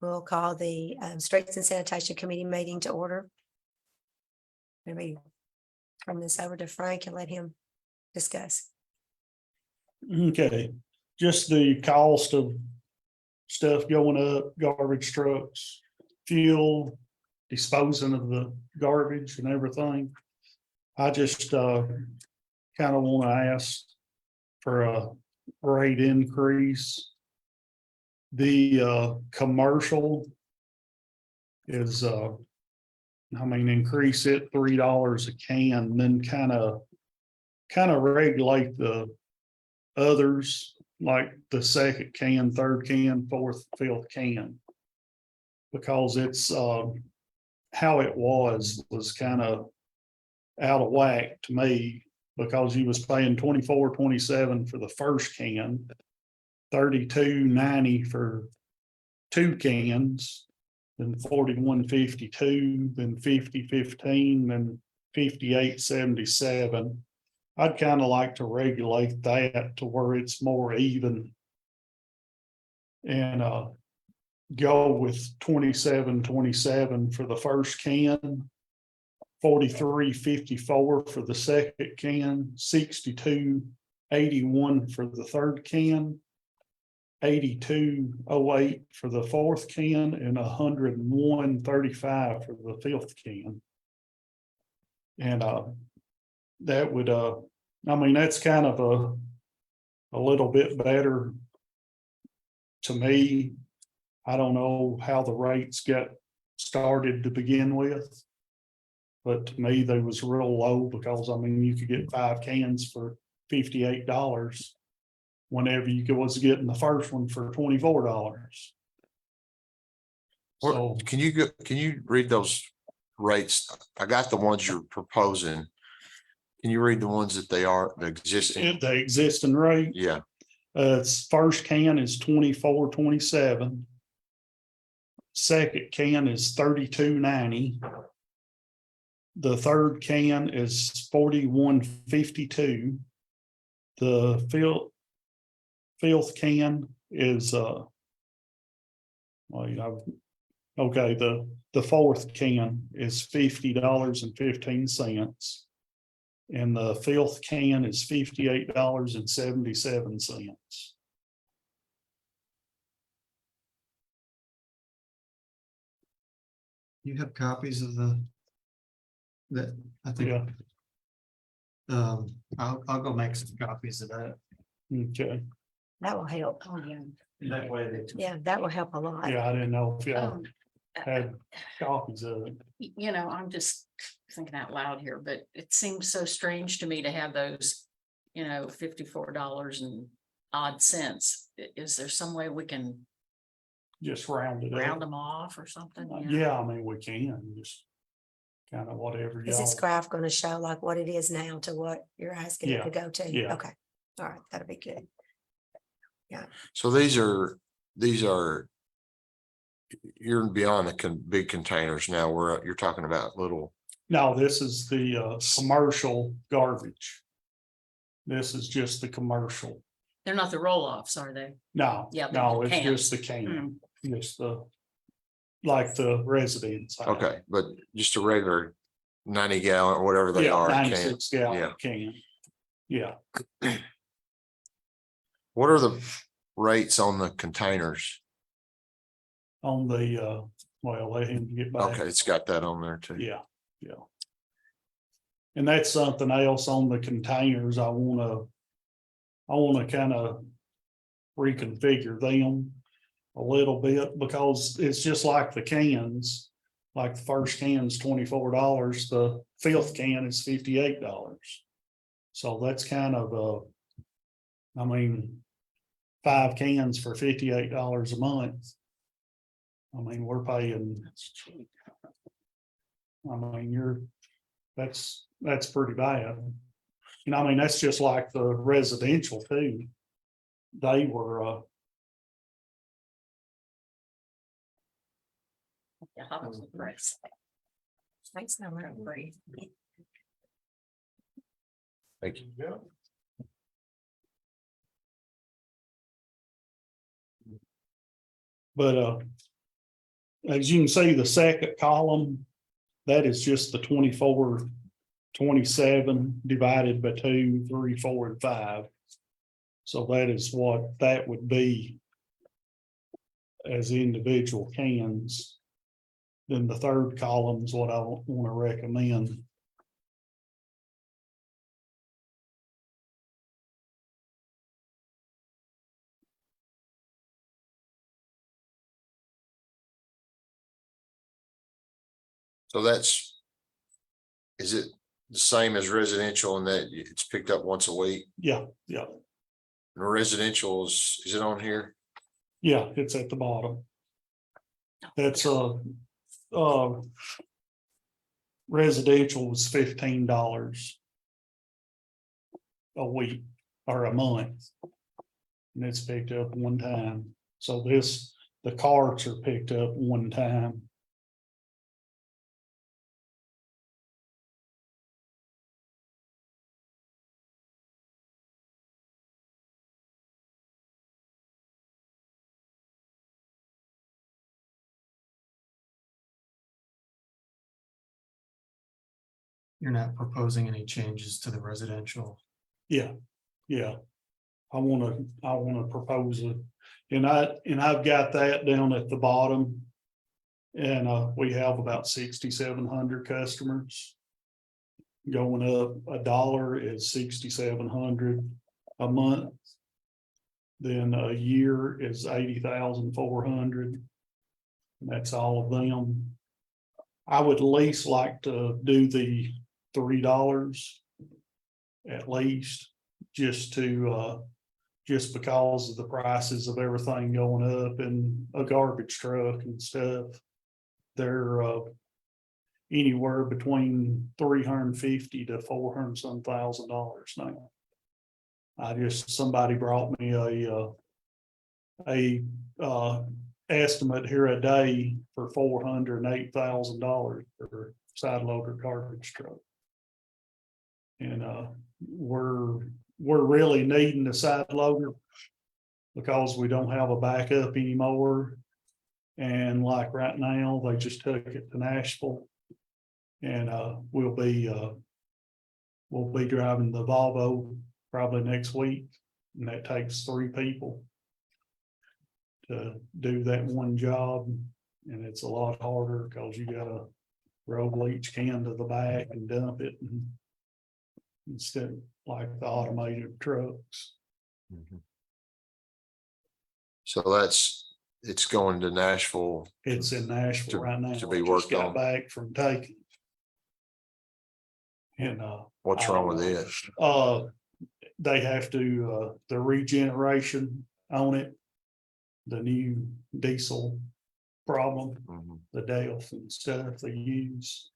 We'll call the Streets and Sanitation Committee meeting to order. Maybe turn this over to Frank and let him discuss. Okay, just the cost of stuff going up, garbage trucks, fuel, disposing of the garbage and everything. I just kind of want to ask for a rate increase. The commercial is increase it $3 a can, then kind of regulate the others, like the second can, third can, fourth, fifth can, because it's how it was kind of out of whack to me, because you was paying $24.27 for the first can, $32.90 for 2 cans, then $41.52, then $50.15, then $58.77. I'd kind of like to regulate that to where it's more even, and go with $27.27 for the first can, $43.54 for the second can, $62.81 for the third can, $82.08 for the fourth can, and $101.35 for the fifth can. And that would that's kind of a little bit better to me. I don't know how the rates got started to begin with, but to me they was real low, because you could get 5 cans for $58 whenever you was getting the first one for $24. So Can you read those rates? I got the ones you're proposing. Can you read the ones that they are, the existing rate? Yeah. It's first can is $24.27. Second can is $32.90. The third can is $41.52. The fifth can is the fourth can is $50.15. And the fifth can is $58.77. You have copies of that, I think. Yeah. I'll go make some copies of that. Okay. That will help. Oh, yeah. That way Yeah, that will help a lot. Yeah, I didn't know if y'all Um, had copies of it. You know, I'm just thinking out loud here, but it seems so strange to me to have those, $54 and odd cents. Is there some way we can Just round it round up. them off or something? Yeah, we can just kind of whatever Is this y'all. graph going to show like what it is now to what you're asking it to go to? yeah. Okay. All right. That'll be good. So these are, you're beyond the big containers now, where you're talking about little. No, this is the commercial garbage. This is just the commercial. They're not the roll-offs, are they? No, Yeah, no, it's cans. just the can, just like the residents. have. Okay, but just a regular 90 gallon or whatever they Yeah, are. 96 gallon Yeah. can. Yeah, What are the rates on the containers? on the let him get back. Okay, it's got that on there too. Yeah. And that's something else on the containers. I wanna kind of reconfigure them a little bit, because it's just like the cans. Like the first can is $24, the fifth can is $58. So that's kind of 5 cans for $58 a month. We're paying. That's pretty bad. That's just like the residential too. They were Thanks, number 3. Thank you. but as you can see, the second column, that is just the 24, 27 divided by 2, 3, 4, and 5. So that is what that would be as individual cans. Then the third column is what I want to recommend. So is it the same as residential in that it's picked up once a week? Yeah, yeah, And residential is it on here? yeah, it's at the bottom. That's residential was $15 a week or a month. And it's picked up one time. So the carts are picked up one time. You're not proposing any changes to the residential. Yeah, yeah. I wanna propose it. And I've got that down at the bottom. And we have about 6,700 customers. Going up $1 is 6,700 a month. Then a year is 80,400. That's all of them. I would at least like to do the $3 at least, just because of the prices of everything going up and a garbage truck and stuff. They're anywhere between $350 to $400 some thousand now. Somebody brought me a estimate here a day for $408,000 for side loader garbage truck. And we're really needing the side loader because we don't have a backup anymore. And like right now, they just took it to Nashville. And we'll be driving the Volvo probably next week. And that takes 3 people to do that one job. And it's a lot harder because you gotta roll each can to the back and dump it, and instead like the automated trucks. So it's going to Nashville. It's in Nashville right now. to be I just worked got on. back from taking. And What's wrong with it? They have to the regeneration on it, the new diesel problem, Mhm. the DELF and stuff they use,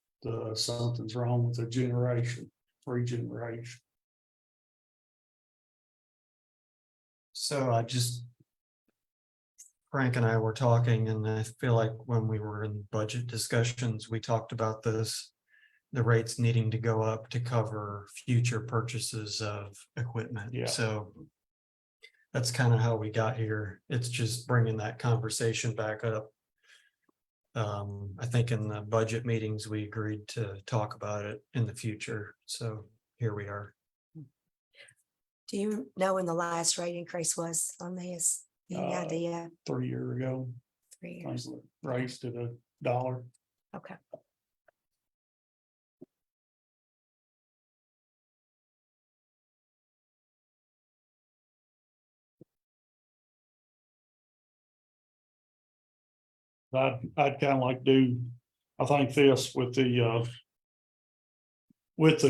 something's wrong with the regeneration. So Frank and I were talking, and I feel like when we were in budget discussions, we talked about the rates needing to go up to cover future purchases of equipment. Yeah. So that's kind of how we got here. It's just bringing that conversation back up. I think in the budget meetings, we agreed to talk about it in the future. So here we are. Do you know when the last rate increase was on this? Any idea? 3 years ago, 3 I years. raised it $1. Okay. I'd kind of like to do, I think this with the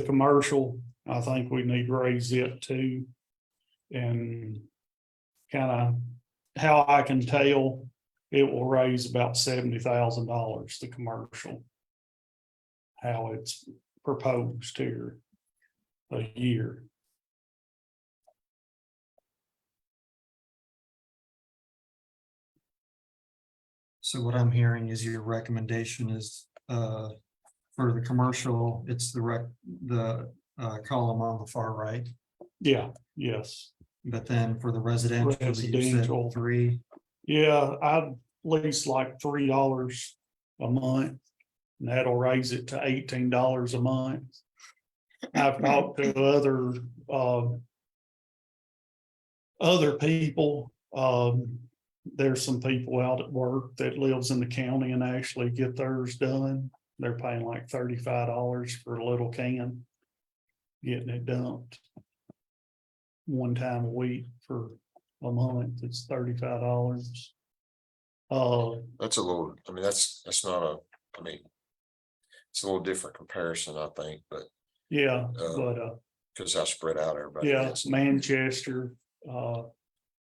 commercial, I think we need to raise it too. And kind of how I can tell, it will raise about $70,000, the commercial. How it's proposed here a year. So what I'm hearing is your recommendation is for the commercial, it's the column on the far right. Yeah, yes. But then for the residential, you said Residential. 3. Yeah, least like $3 a month. And that'll raise it to $18 a month. I've talked to other people, there's some people out at work that lives in the county and actually get theirs done. They're paying like $35 for a little can, getting it dumped one time a week for a month. It's $35. That's a little, I mean, that's not a, I mean, it's a little different comparison, I think, but Yeah, but because how spread out everybody yeah, is. Manchester.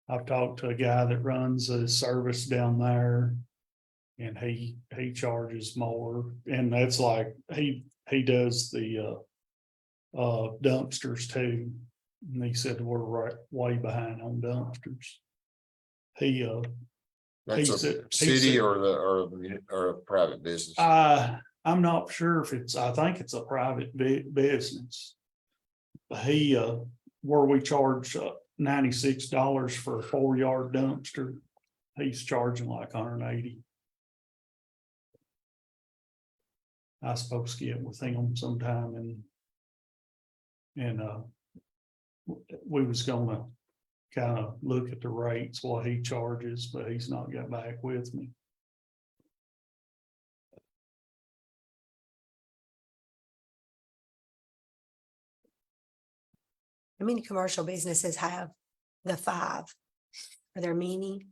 I've talked to a guy that runs a service down there. And he charges more, and that's like, he does the dumpsters too. And he said we're right way behind on dumpsters. That's a said- he city said- or a private business. I'm not sure if I think it's a private business. He, where we charge $96 for a 4-yard dumpster, he's charging like 180. I was supposed to get with him sometime and we was gonna kind of look at the rates, what he charges, but he's not got back with me. How many commercial businesses have the 5? Are there many?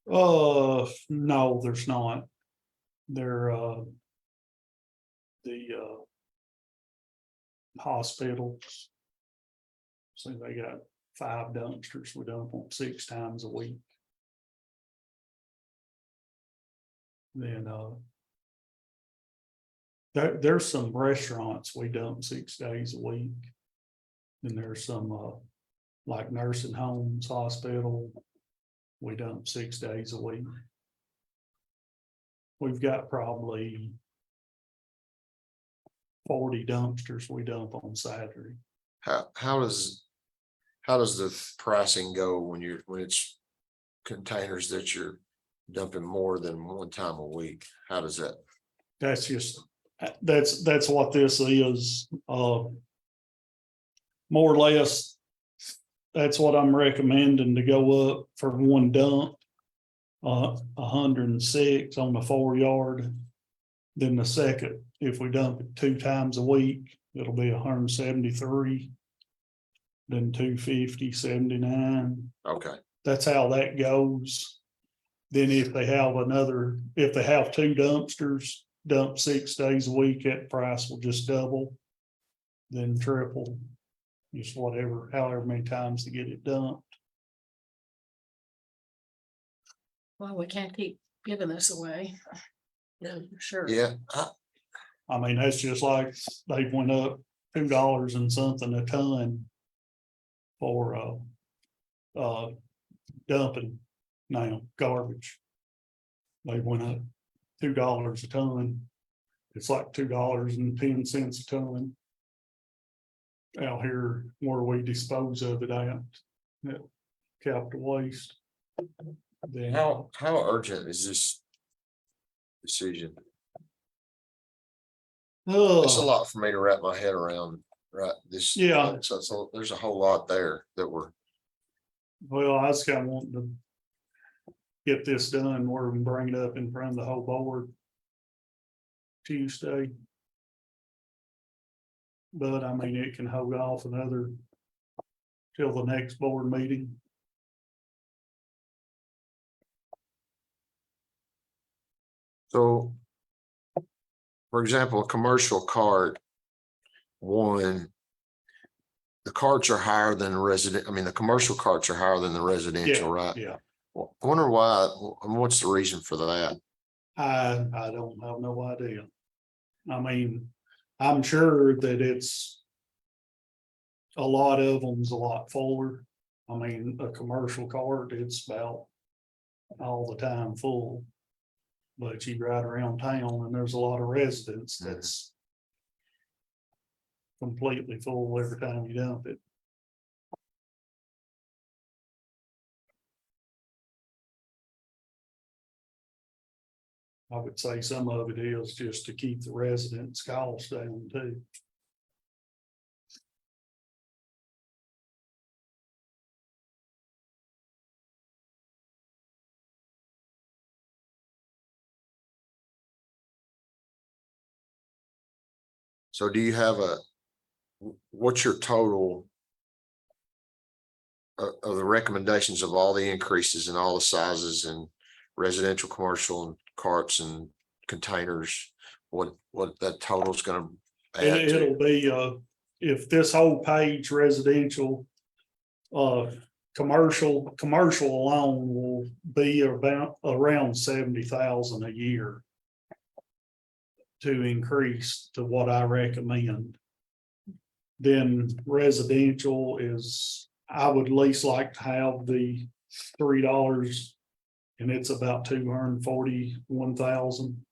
No, there's not. They're the hospitals. So they got 5 dumpsters. We dump them 6 times a week. Then there's some restaurants we dump 6 days a week. Then there's some like nursing homes, hospital. We dump 6 days a week. We've got probably 40 dumpsters we dump on Saturday. How does the pricing go when it's containers that you're dumping more than one time a week? How does that? That's just, that's what this is. More or less, that's what I'm recommending, to go up for one dump. 106 on the 4-yard. Then the second, if we dump it 2 times a week, it'll be 173. Then 250, 79. Okay, That's how that goes. Then if they have 2 dumpsters, dump 6 days a week, that price will just double. Then triple, just however many times to get it dumped. Well, we can't keep giving this away. No, sure. yeah, I mean, that's just like they went up $2 and something a ton for dumping now garbage. They went up $2 a ton. It's like $2.10 a ton out here where we dispose of it at capital waste. Then how urgent is this decision? It's a lot for me to wrap my head around, right? This. Yeah. So there's a whole lot there that we're. Well, I was kind of wanting to get this done where we can bring it up in front of the whole board Tuesday. But I mean, it can hold off till the next board meeting. So, for example, a commercial cart, the carts are higher than the resident, I mean, the commercial carts are higher than the residential, right? Yeah, Well, I wonder why, what's the reason for that? I don't have no idea. I mean, I'm sure that it's a lot of them's a lot fuller. I mean, a commercial cart, it's about all the time full. But you ride around town and there's a lot of residents that's completely full every time you dump it. I would say some of it is just to keep the residents' costs down too. So do you have what's your total of the recommendations of all the increases in all the sizes and residential, commercial and carts and containers? What that total's gonna add It'll to? be, if this whole page residential, commercial alone will be about around 70,000 a year to increase to what I recommend. Then residential is, I would at least like to have the $3, and it's about 241,000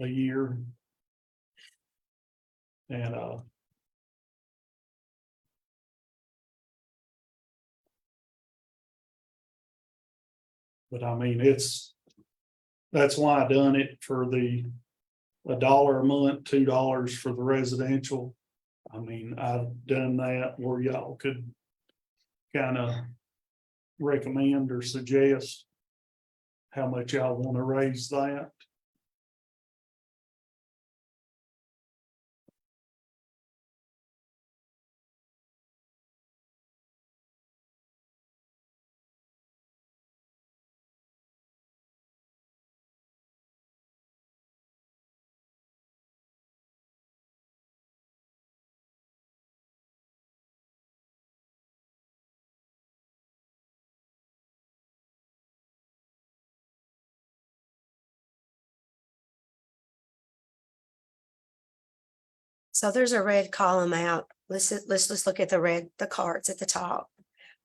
a year. And but I mean, that's why I done it for $1 a month, $2 for the residential. I mean, I've done that where y'all could kind of recommend or suggest how much y'all want to raise that. So there's a red column out. Let's just look at the carts at the top.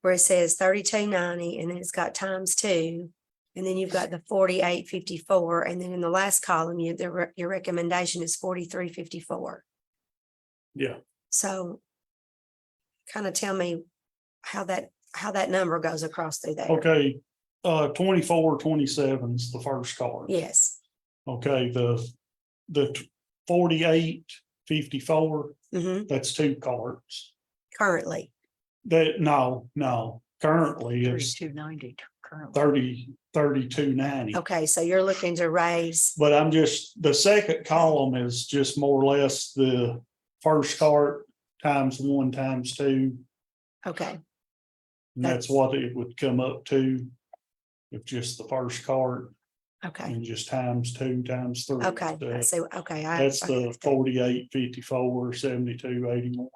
Where it says 32.90 and then it's got ×2. And then you've got the 48.54. And then in the last column, your recommendation is 43.54. Yeah. So kind of tell me how that number goes across through there. Okay, 24.27 is the first card. Yes. Okay, the 48.54, Hmm. that's 2 cards. Currently. No, currently it's 32.90 currently. 32.90. Okay, so you're looking to raise, But the second column is just more or less the first cart ×1 ×2. okay, And that's what it would come up to. If just the first cart okay, and just ×2 ×3. okay, I see, okay. That's the 48.54, 72.81.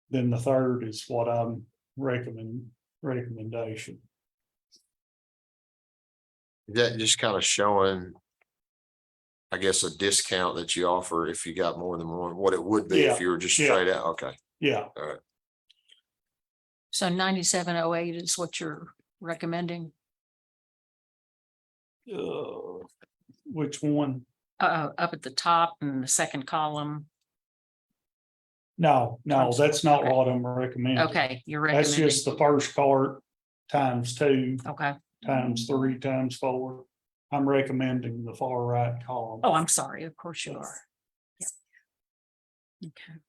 Then the third is what I'm recommendation. That just kind of showing, I guess, a discount that you offer if you got more than one, what it would be if Yeah, you were just yeah. straight out. Okay. Yeah, So 97.08 is what you're recommending? which one? Up at the top in the second column. No, that's not Okay. what I'm recommending. Okay, you're That's recommending. just the first cart ×2, Okay. ×3, ×4. I'm recommending the far right column. Oh, I'm sorry. Of course you are. Yeah. Okay.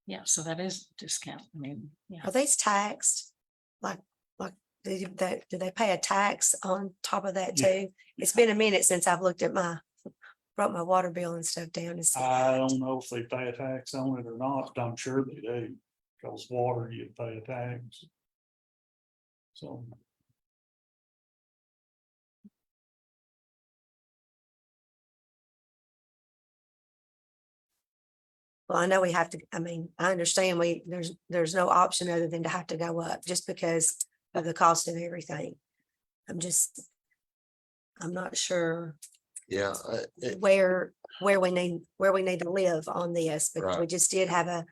Yeah, so that is a discount. I mean, yeah. Are these taxed? Like, do they pay a tax on top of that Yeah. too? It's been a minute since I've wrote my water bill and stuff down and see. I don't know if they pay a tax on it or not, but I'm sure they do, because water, you pay a tax. So. Well, I know we have to, I mean, I understand there's no option other than to have to go up just because of the cost of everything. I'm not sure Yeah. where we need to live on this, because we Right. just did have a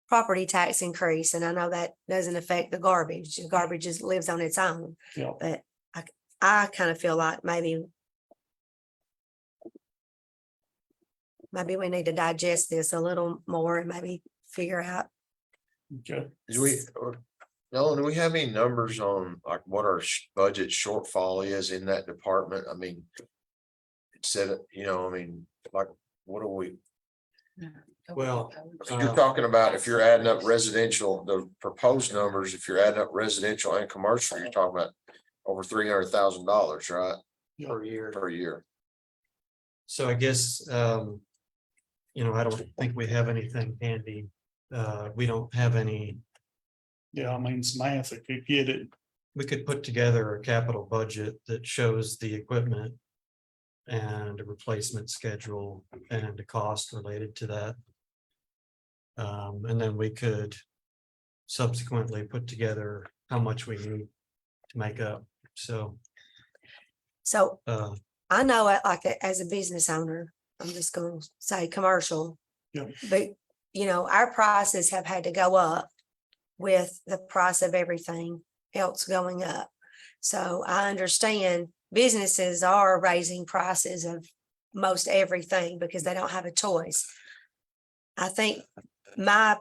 property tax increase, and I know that doesn't affect the garbage. The garbage just lives on its own. Yeah. But I kind of feel like maybe we need to digest this a little more and maybe figure out. Okay. No, do we have any numbers on like what our budget shortfall is in that department? I mean. It said, you know, I mean, like, what are we, Well, you're talking about if you're adding up residential, the proposed numbers, if you're adding up residential and commercial, you're talking about. Over $300,000, right, per year. per year. So I guess, you know, I don't think we have anything handy. We don't have any, Yeah, I mean, Samantha could get it. we could put together a capital budget that shows the equipment and a replacement schedule and a cost related to that. And then we could subsequently put together how much we need to make up. So, So uh, I know it like as a business owner, I'm just gonna say commercial. Yeah. But, you know, our prices have had to go up with the price of everything else going up. So I understand businesses are raising prices of most everything because they don't have a choice. I think my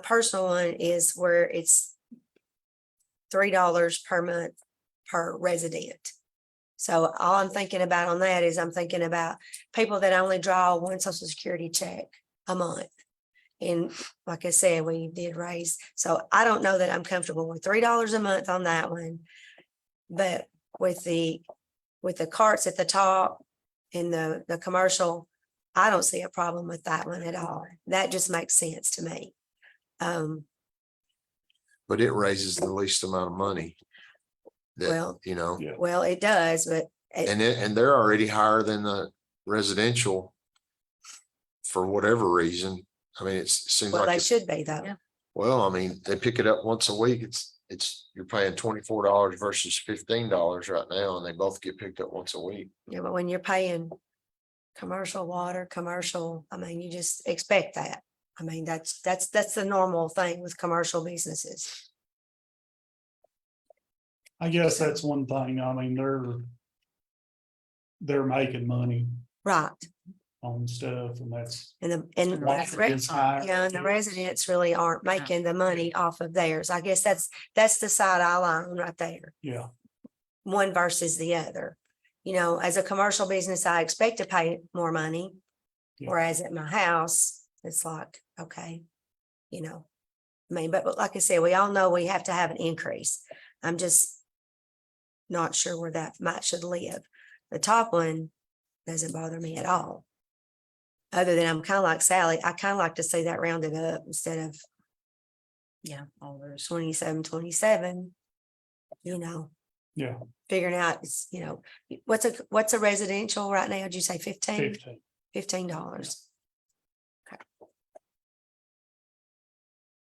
personal one is where it's $3 per month per resident. So all I'm thinking about on that is I'm thinking about people that only draw one social security check a month. And like I said, we did raise, so I don't know that I'm comfortable with $3 a month on that one. But with the carts at the top and the commercial, I don't see a problem with that one at all. That just makes sense to me. But it raises the least amount of money. That, Well, you know, Yeah. well, it does, but and they're already higher than the residential. For whatever reason, I mean, it seems well, like, they it's- should be though. Yeah. well, I mean, they pick it up once a week, you're paying $24 versus $15 right now, and they both get picked up once a week. Yeah, but when you're paying commercial water, commercial, I mean, you just expect that. I mean, that's the normal thing with commercial businesses. I guess that's one thing. I mean, they're making money Right. on stuff and that's. And And the residents high. yeah, and the residents really aren't making the money off of theirs. I guess that's the side I lie on right there. Yeah, One versus the other. You know, as a commercial business, I expect to pay more money. Yeah. Whereas at my house, it's like, okay, you know. I mean, but like I said, we all know we have to have an increase. I'm just not sure where that might should live. The top one doesn't bother me at all. Other than I'm kind of like Sally, I kind of like to see that rounded up instead of Yeah, all those. 27, you know, yeah, figuring out, it's, you know, what's a residential right now? Did you say 15? 15. $15.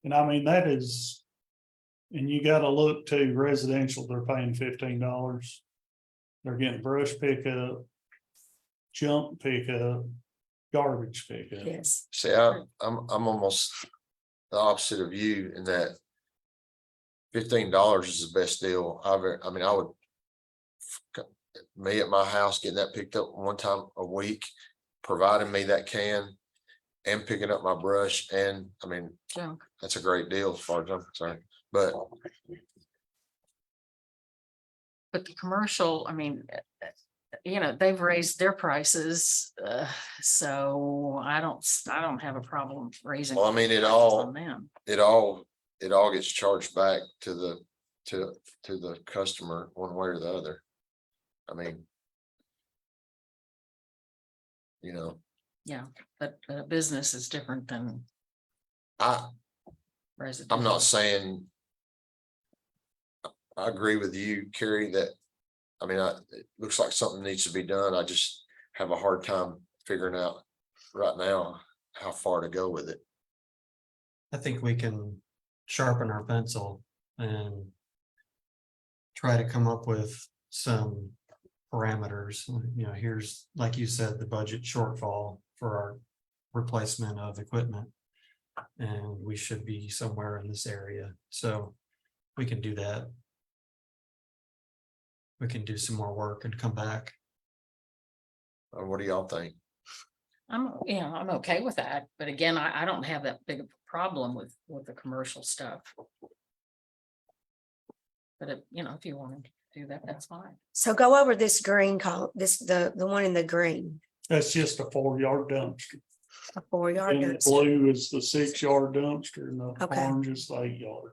And I mean, that is, and you gotta look to residential, they're paying $15. They're getting brush pickup, junk pickup, garbage pickup. Yes. See, I'm almost the opposite of you in that $15 is the best deal I mean, I would. Me at my house getting that picked up one time a week, providing me that can and picking up my brush, and I mean, Junk. that's a great deal as far as I'm concerned, but But the commercial, I mean, you know, they've raised their prices, so I don't have a problem raising. well, I mean, it prices all, on them. it all gets charged back to the customer one way or the other. I mean. You know, Yeah, but business is different than I'm residential. not saying. I agree with you, Carrie, that, I mean, it looks like something needs to be done. I just have a hard time figuring out right now how far to go with it. I think we can sharpen our pencil and try to come up with some parameters. You know, here's, like you said, the budget shortfall for our replacement of equipment. And we should be somewhere in this area, so we can do that. We can do some more work and come back. What do y'all think? I'm okay with that, but again, I don't have that big of a problem with the commercial stuff. But if, you know, if you want to do that, that's fine. So go over this green column, the one in the green, That's just a 4-yard dumpster. a 4-yard And the dumpster. blue is the 6-yard dumpster and the Okay. orange is the 8-yard.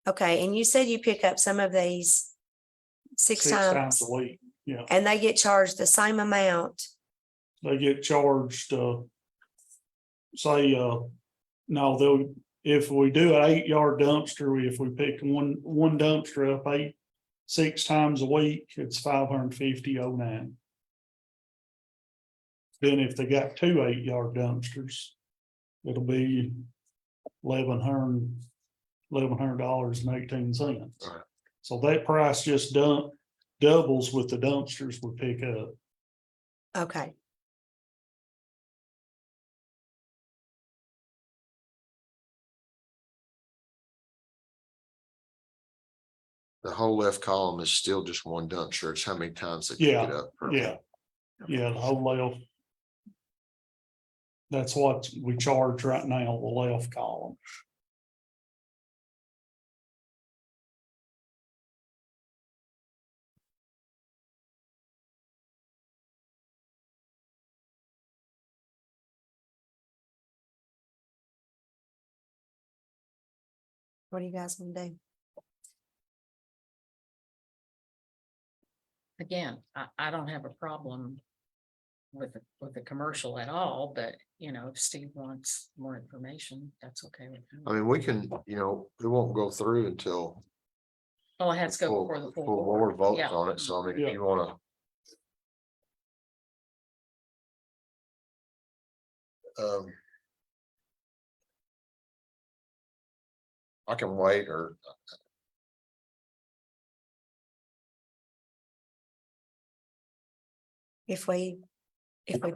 Okay, and you said you pick up some of these six 6 times, times a week, yeah. and they get charged the same amount. They get charged, say, no, they'll, if we do an 8-yard dumpster, if we pick one dumpster up 6 times a week, it's $550.09. Then if they got 2 8-yard dumpsters, it'll be $1,100.18. Right. So that price just doubles with the dumpsters we pick up. Okay, The whole left column is still just one dumpster. It's how many times they pick Yeah, it up. per Yeah, week. yeah, the whole left. That's what we charge right now, the left column. what do you guys want to do? Again, I don't have a problem with the commercial at all, but you know, if Steve wants more information, that's okay with me. I mean, we can, you know, it won't go through until Well, it has to go full before the full full board votes Yeah. on it. So I mean, Yeah. if you wanna. I can wait or If we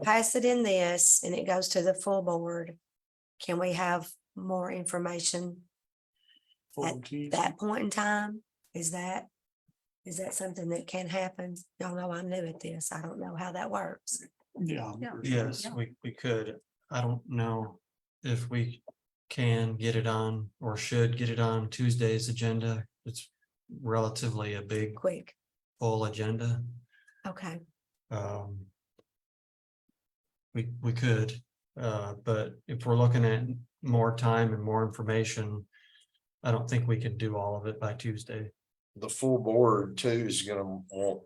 pass it in this and it goes to the full board, can we have more information for at Tuesday. that point in time? Is that something that can happen? Y'all know I'm new at this. I don't know how that works. Yeah. Yeah. Yes, Yeah. we could. I don't know if we can get it on or should get it on Tuesday's agenda. It's relatively a big, Quick. full agenda. Okay, Um. We could, but if we're looking at more time and more information, I don't think we can do all of it by Tuesday. the full board too is gonna want.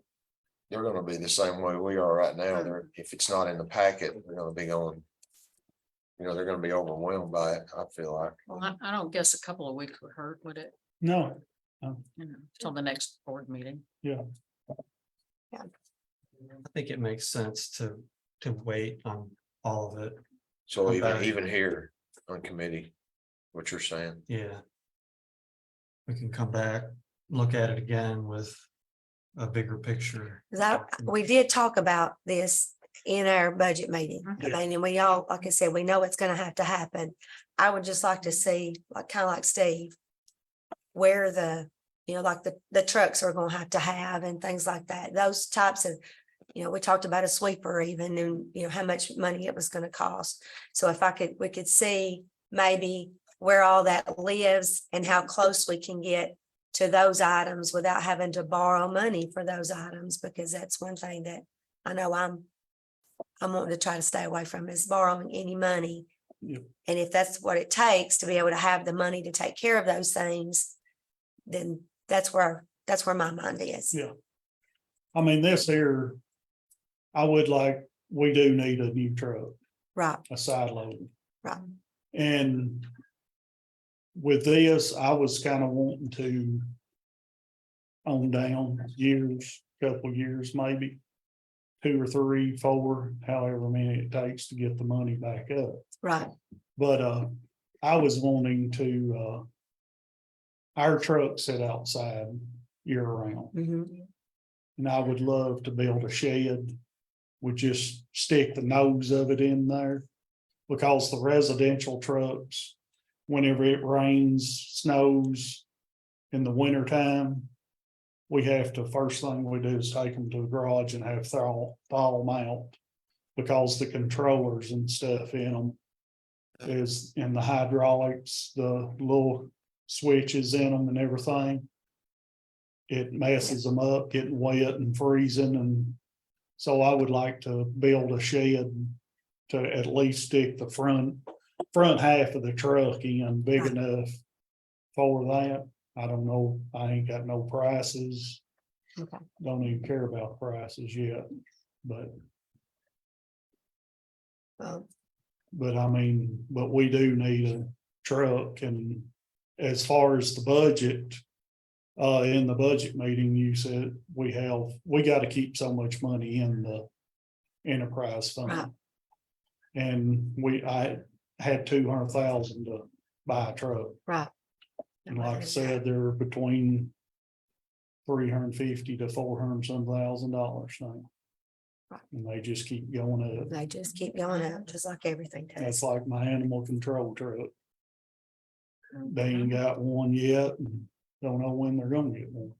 They're gonna be the same way we are right now. If it's not in the packet, they're gonna be going. You know, they're gonna be overwhelmed by it, I feel like. Well, I don't guess a couple of weeks would hurt, would it? No, You know, till the next board meeting. I think it makes sense to wait on all of it. So I'm even, back. even here on committee, what you're saying. Yeah. We can come back, look at it again with a bigger picture. 'Cause we did talk about this in our budget meeting. I Mhm. mean, and we all, like I said, we know it's gonna have to happen. I would just like to see, like, kind of like Steve, where like the trucks are gonna have to have and things like that. Those types of, we talked about a sweeper even, and how much money it was gonna cost. So if we could see maybe where all that lives and how close we can get to those items without having to borrow money for those items, because that's one thing that I know I'm wanting to try to stay away from, is borrowing any money. Yep. And if that's what it takes to be able to have the money to take care of those things, then that's where my mind is. yeah. I mean, this here, we do need a new truck, Right, a side load. right. And with this, I was kind of wanting to on down couple years, maybe 2 or 3, 4, however many it takes to get the money back up. Right. But I was wanting to our trucks sit outside year round. Mhm. And I would love to build a shed. We just stick the nose of it in there. Because the residential trucks, whenever it rains, snows in the winter time, we have to, first thing we do is take them to the garage and have thaw them out. Because the controllers and stuff in them is in the hydraulics, the little switches in them and everything. It messes them up, getting wet and freezing, and so I would like to build a shed to at least stick the front half of the truck in big Right. enough for that. I don't know, I ain't got no prices, Okay. don't even care about prices yet, but. Well, But I mean, but we do need a truck, and as far as the budget. In the budget meeting, you said we gotta keep so much money in the enterprise Right. fund. And I had 200,000 to buy a truck, right. and like I said, they're between 350 to 400 some $1,000 now. Right. And they just keep going up. They just keep going up, just like everything That's does. like my animal control truck. They Mm-hmm. ain't got one yet, and don't know when they're gonna get one.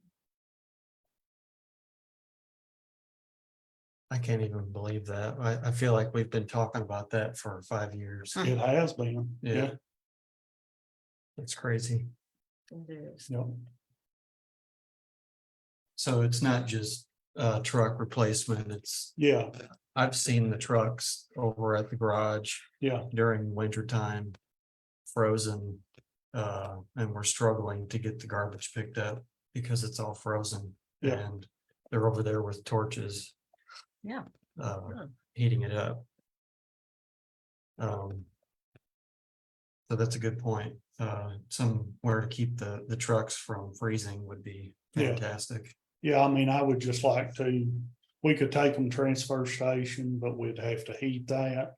I can't even believe that. I feel like we've been talking about that for 5 years. Hmm. It has been, Yeah. yeah, It's crazy. It is. yeah, So it's not just truck replacement, it's, yeah, I've seen the trucks over at the garage yeah, during winter time. Frozen, and we're struggling to get the garbage picked up because it's all frozen. Yeah. And they're over there with torches. Yeah. Heating it up. So that's a good point. Somewhere to keep the trucks from freezing would be Yeah. fantastic. yeah, I mean, I would just like to, we could take them transfer station, but we'd have to heat that.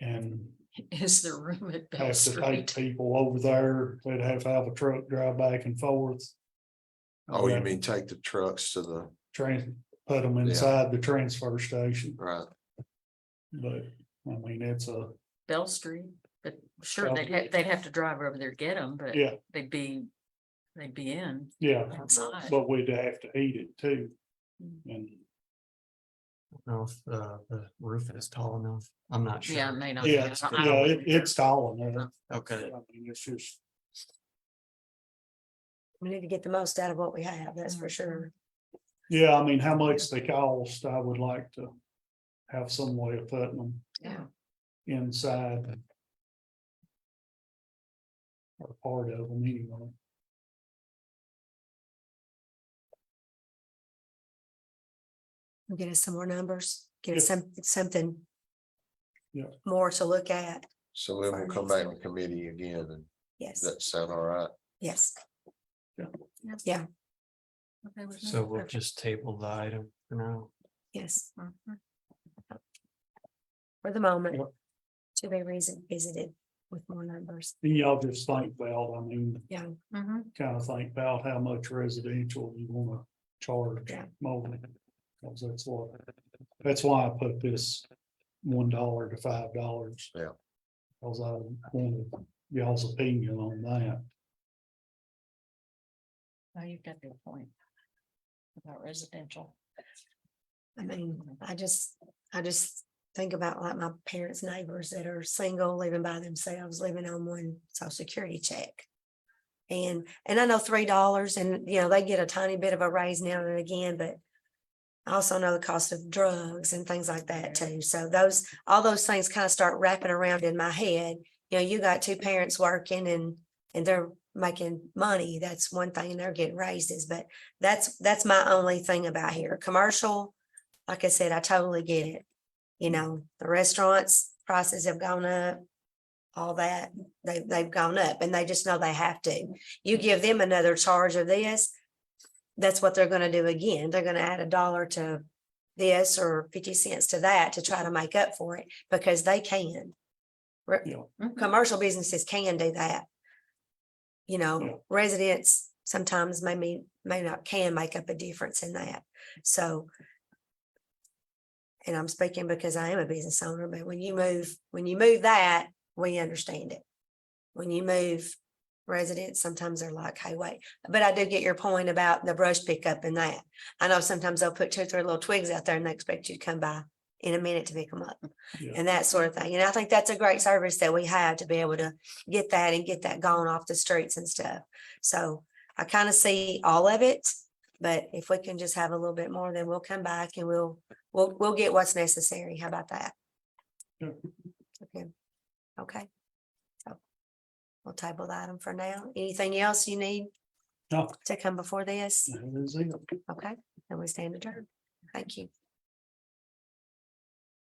And Is there room at Bell have to take Street? people over there, they'd have to have a truck drive back and forth. Oh, you Yeah. mean take the trucks to the, Put them inside the transfer station, right, but, I mean, it's a, Bell Street, but sure, Bell they'd have to drive over there, get them, but yeah, they'd be in yeah, inside. but we'd have to heat it too. Mm. And, I don't know if the roof is tall enough. I'm not sure. Yeah, it may not. yeah, be. it's, I don't yeah, know. it's tall enough. Okay. I mean, it's just, We need to get the most out of what we have, that's for sure. yeah, I mean, how much they cost, I would like to have some way of putting them Yeah, inside. Or part of them anyway. Get us some more numbers, get Yeah. us something. Yeah. More to look at, so then we'll come back to committee again, and yes, does that sound all right? yes, okay with me. So we'll just table the item for now. yes, Mhm. for the moment. Yep. To be visited with more numbers, And y'all just think about, I mean, yeah, Mhm. kind of think about how much residential you wanna charge Yeah. more. Cause that's why I put this $1 to $5. Yeah. Cause I wanted y'all's opinion on that. Oh, you've got a good point about residential. I mean, I just think about like my parents' neighbors that are single, living by themselves, living on one social security check. And I know $3 and, you know, they get a tiny bit of a raise now and again, but I also know the cost of drugs and things like that too. So all those things kind of start wrapping around in my head. You know, you got two parents working and they're making money. That's one thing, and they're getting raises, but that's my only thing about here. Commercial, like I said, I totally get it. You know, the restaurants prices have gone up. All that, they've gone up and they just know they have to. You give them another charge of this, that's what they're gonna do again. They're gonna add $1 to this or 50 cents to that to try to make up for it because they can. Yeah. Mhm. Commercial businesses can do that. You Yeah. know, residents sometimes may not can make up a difference in that. So. And I'm speaking because I am a business owner, but when you move that, we understand it. When you move residents, sometimes they're like, hey, wait, but I do get your point about the brush pickup and that. I know sometimes they'll put 2 or 3 little twigs out there and they expect you to come by in a minute to pick them up. Yeah. And that sort of thing. And I think that's a great service that we have to be able to get that and get that gone off the streets and stuff. So I kind of see all of it, but if we can just have a little bit more, then we'll come back and we'll get what's necessary. How about that? Yeah. Okay. Okay. So we'll table the item for now. Anything else you need No, to come before this? that is it. Okay, then we stand adjourned. Thank you.